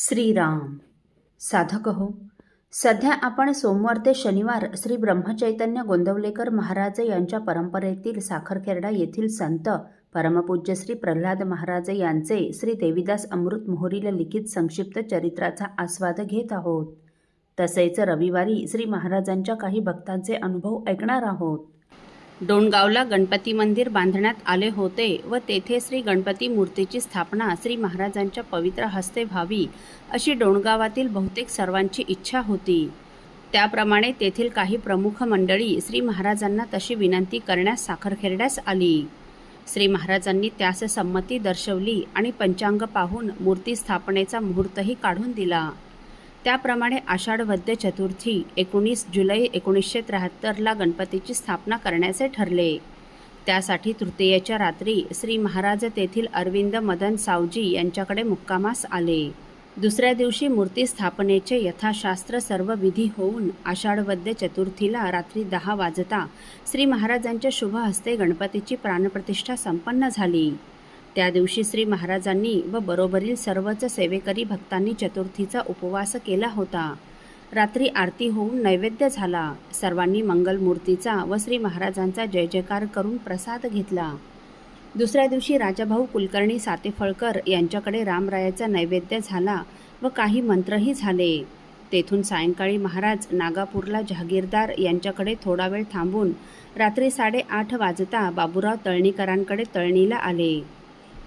श्रीराम. साधक हो, सध्या आपण सोमवार ते शनिवार श्री ब्रह्मचैतन्य गोंदवलेकर महाराज यांच्या परंपरेतील साखरखेर्डा येथील संत परमपूज्य श्री प्रल्हाद महाराज यांचे श्री देवीदास अमृत मोहोरीला लिखित संक्षिप्त चरित्राचा आस्वाद घेत आहोत. तसेच रविवारी श्री महाराजांच्या काही भक्तांचे अनुभव ऐकणार आहोत. डोणगावला गणपती मंदिर बांधण्यात आले होते व तेथे श्री गणपती मूर्तीची स्थापना श्री महाराजांच्या पवित्र हस्ते व्हावी अशी डोणगावातील बहुतेक सर्वांची इच्छा होती. त्याप्रमाणे तेथील काही प्रमुख मंडळी श्री महाराजांना तशी विनंती करण्यास साखरखेर्ड्यास आली. श्री महाराजांनी त्यास संमती दर्शवली आणि पंचांग पाहून मूर्ती स्थापनेचा मुहूर्तही काढून दिला. त्याप्रमाणे आषाढ वद्य चतुर्थी 19 जुलै 1973ला गणपतीची स्थापना करण्याचे ठरले. त्यासाठी तृतीयेच्या रात्री श्री महाराज तेथील अरविंद मदन सावजी यांच्याकडे मुक्कामास आले. दुसऱ्या दिवशी मूर्ती स्थापनेचे यथाशास्त्र सर्व विधी होऊन आषाढ वद्य चतुर्थीला रात्री 10 वाजता श्री महाराजांच्या शुभ हस्ते गणपतीची प्राणप्रतिष्ठा संपन्न झाली. त्या दिवशी श्री महाराजांनी व बरोबरील सर्वच सेवेकरी भक्तांनी चतुर्थीचा उपवास केला होता. रात्री आरती होऊन नैवेद्य झाला. सर्वांनी मंगलमूर्तीचा व श्री महाराजांचा जय जयकार करून प्रसाद घेतला. दुसऱ्या दिवशी राजाभाऊ कुलकर्णी सातेफळकर यांच्याकडे रामरायाचा नैवेद्य झाला व काही मंत्रही झाले. तेथून सायंकाळी महाराज नागापूरला जहागीरदार यांच्याकडे थोडा वेळ थांबून रात्री 8:30 वाजता बाबूराव तळणीकरांकडे तळणीला आले.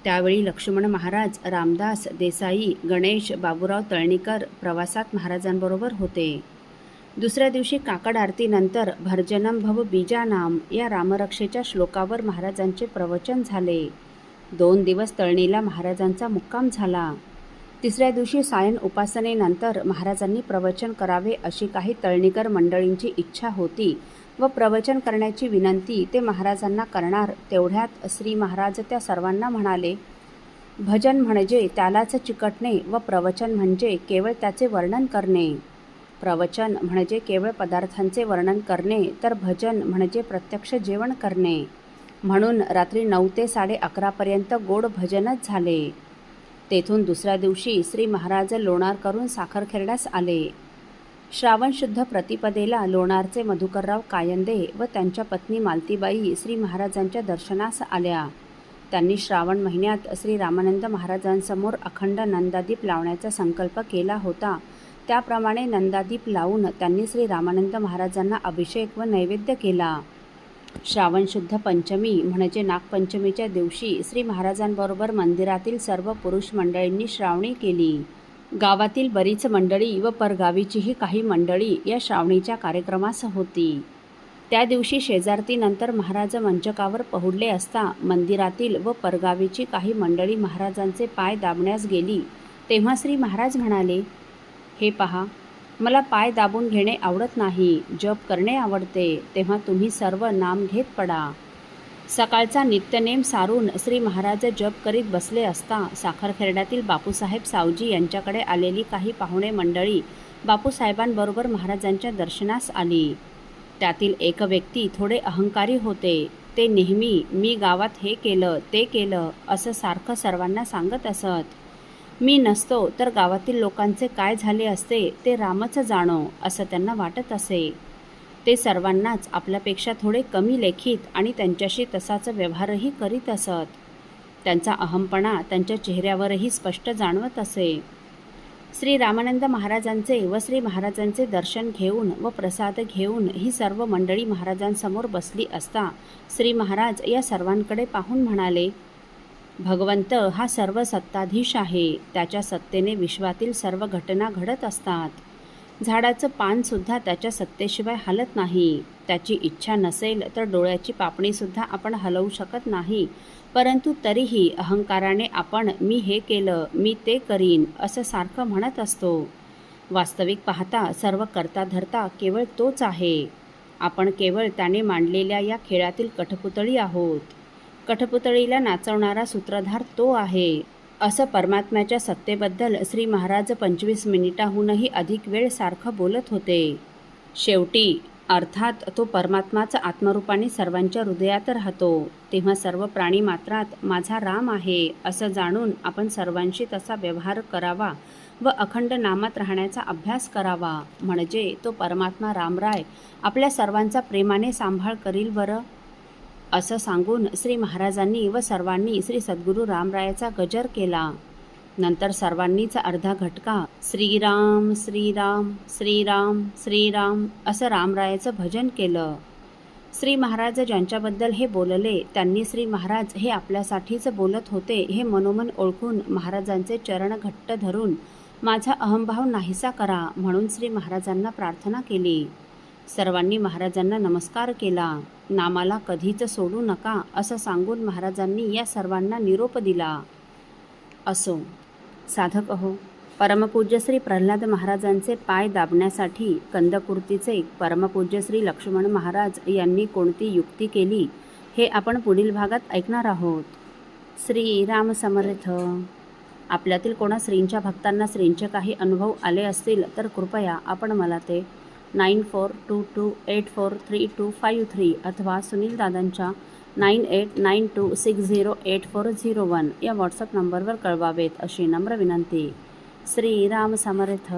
त्यावेळी लक्ष्मण महाराज, रामदास देसाई, गणेश बाबूराव तळणीकर प्रवासात महाराजांबरोबर होते. दुसऱ्या दिवशी काकड आरतीनंतर भर्जनम भव बीजानाम या रामरक्षेच्या श्लोकावर महाराजांचे प्रवचन झाले. 2 दिवस तळणीला महाराजांचा मुक्काम झाला. तिसऱ्या दिवशी सायं उपासनेनंतर महाराजांनी प्रवचन करावे अशी काही तळणीकर मंडळींची इच्छा होती व प्रवचन करण्याची विनंती ते महाराजांना करणार. तेवढ्यात श्री महाराज त्या सर्वांना म्हणाले, भजन म्हणजे त्यालाच चिकटणे व प्रवचन म्हणजे केवळ त्याचे वर्णन करणे. प्रवचन म्हणजे केवळ पदार्थांचे वर्णन करणे तर भजन म्हणजे प्रत्यक्ष जेवण करणे. म्हणून रात्री 9 ते 11:30पर्यंत गोड भजनच झाले. तेथून दुसऱ्या दिवशी श्री महाराज लोणार करून साखरखेर्ड्यास आले. श्रावण शुद्ध प्रतिपदेला लोणारचे मधुकरराव कायंदे व त्यांच्या पत्नी मालतीबाई श्री महाराजांच्या दर्शनास आल्या. त्यांनी श्रावण महिन्यात श्री रामानंद महाराजांसमोर अखंड नंदादीप लावण्याचा संकल्प केला होता. त्याप्रमाणे नंदादीप लावून त्यांनी श्री रामानंद महाराजांना अभिषेक व नैवेद्य केला. श्रावण शुद्ध पंचमी म्हणजे नागपंचमीच्या दिवशी श्री महाराजांबरोबर मंदिरातील सर्व पुरुष मंडळींनी श्रावणी केली. गावातील बरीच मंडळी व परगावीचीही काही मंडळी या श्रावणीच्या कार्यक्रमास होती. त्या दिवशी शेजारतीनंतर महाराज मंचकावर पहुडले असता मंदिरातील व परगावीची काही मंडळी महाराजांचे पाय दाबण्यास गेली. तेव्हा श्री महाराज म्हणाले, हे पहा, मला पाय दाबून घेणे आवडत नाही, जप करणे आवडते. तेव्हा तुम्ही सर्व नाम घेत पडा. सकाळचा नित्यनेम सारून श्री महाराज जप करीत बसले असता साखरखेर्ड्यातील बापूसाहेब सावजी यांच्याकडे आलेली काही पाहुणे मंडळी बापूसाहेबांबरोबर महाराजांच्या दर्शनास आली. त्यातील एक व्यक्ती थोडे अहंकारी होते. ते नेहमी मी गावात हे केलं ते केलं असं सारखं सर्वांना सांगत असत. मी नसतो तर गावातील लोकांचे काय झाले असते ते रामच जाणो असं त्यांना वाटत असे. ते सर्वांनाच आपल्यापेक्षा थोडे कमी लेखीत आणि त्यांच्याशी तसाच व्यवहारही करीत असत. त्यांचा अहमपणा त्यांच्या चेहऱ्यावरही स्पष्ट जाणवत असे. श्री रामानंद महाराजांचे व श्री महाराजांचे दर्शन घेऊन व प्रसाद घेऊन ही सर्व मंडळी महाराजांसमोर बसली असता श्री महाराज या सर्वांकडे पाहून म्हणाले, भगवंत हा सर्व सत्ताधीश आहे. त्याच्या सत्तेने विश्वातील सर्व घटना घडत असतात. झाडाचं पानसुद्धा त्याच्या सत्तेशिवाय हलत नाही. त्याची इच्छा नसेल तर डोळ्याची पापणीसुद्धा आपण हलवू शकत नाही. परंतु तरीही अहंकाराने आपण मी हे केलं, मी ते करीन असं सारखं म्हणत असतो. वास्तविक पाहता सर्व करता धरता केवळ तोच आहे. आपण केवळ त्याने मांडलेल्या या खेळातील कठपुतळी आहोत. कठपुतळीला नाचवणारा सूत्रधार तो आहे. असं परमात्म्याच्या सत्तेबद्दल श्री महाराज 25 मिनिटाहूनही अधिक वेळ सारखं बोलत होते. शेवटी अर्थात तो परमात्माच आत्मरूपाने सर्वांच्या हृदयात राहतो. तेव्हा सर्व प्राणी मात्रात माझा राम आहे असं जाणून आपण सर्वांशी तसा व्यवहार करावा व अखंड नामात राहण्याचा अभ्यास करावा. म्हणजे तो परमात्मा रामराय आपल्या सर्वांचा प्रेमाने सांभाळ करील बरं. असं सांगून श्री महाराजांनी व सर्वांनी श्री सद्गुरू रामरायाचा गजर केला. नंतर सर्वांनीच अर्धा घटका श्रीराम श्रीराम श्रीराम श्रीराम असं रामरायाचं भजन केलं. श्री महाराज ज्यांच्याबद्दल हे बोलले त्यांनी श्री महाराज हे आपल्यासाठीच बोलत होते हे मनोमन ओळखून महाराजांचे चरण घट्ट धरून माझा अहंभाव नाहीसा करा म्हणून श्री महाराजांना प्रार्थना केली. सर्वांनी महाराजांना नमस्कार केला. नामाला कधीच सोडू नका असं सांगून महाराजांनी या सर्वांना निरोप दिला. असो साधक हो, परमपूज्य श्री प्रल्हाद महाराजांचे पाय दाबण्यासाठी कंदकुर्तीचे परमपूज्य श्री लक्ष्मण महाराज यांनी कोणती युक्ती केली हे आपण पुढील भागात ऐकणार आहोत. श्री राम समर्थ. आपल्यातील कोणा श्रींच्या भक्तांना श्रींचे काही अनुभव आले असतील तर कृपया आपण मला ते 9422843253 अथवा सुनील दादांच्या 9892608401 या व्हॉट्सअप नंबरवर कळवावेत अशी नम्र विनंती. श्रीराम समर्थ.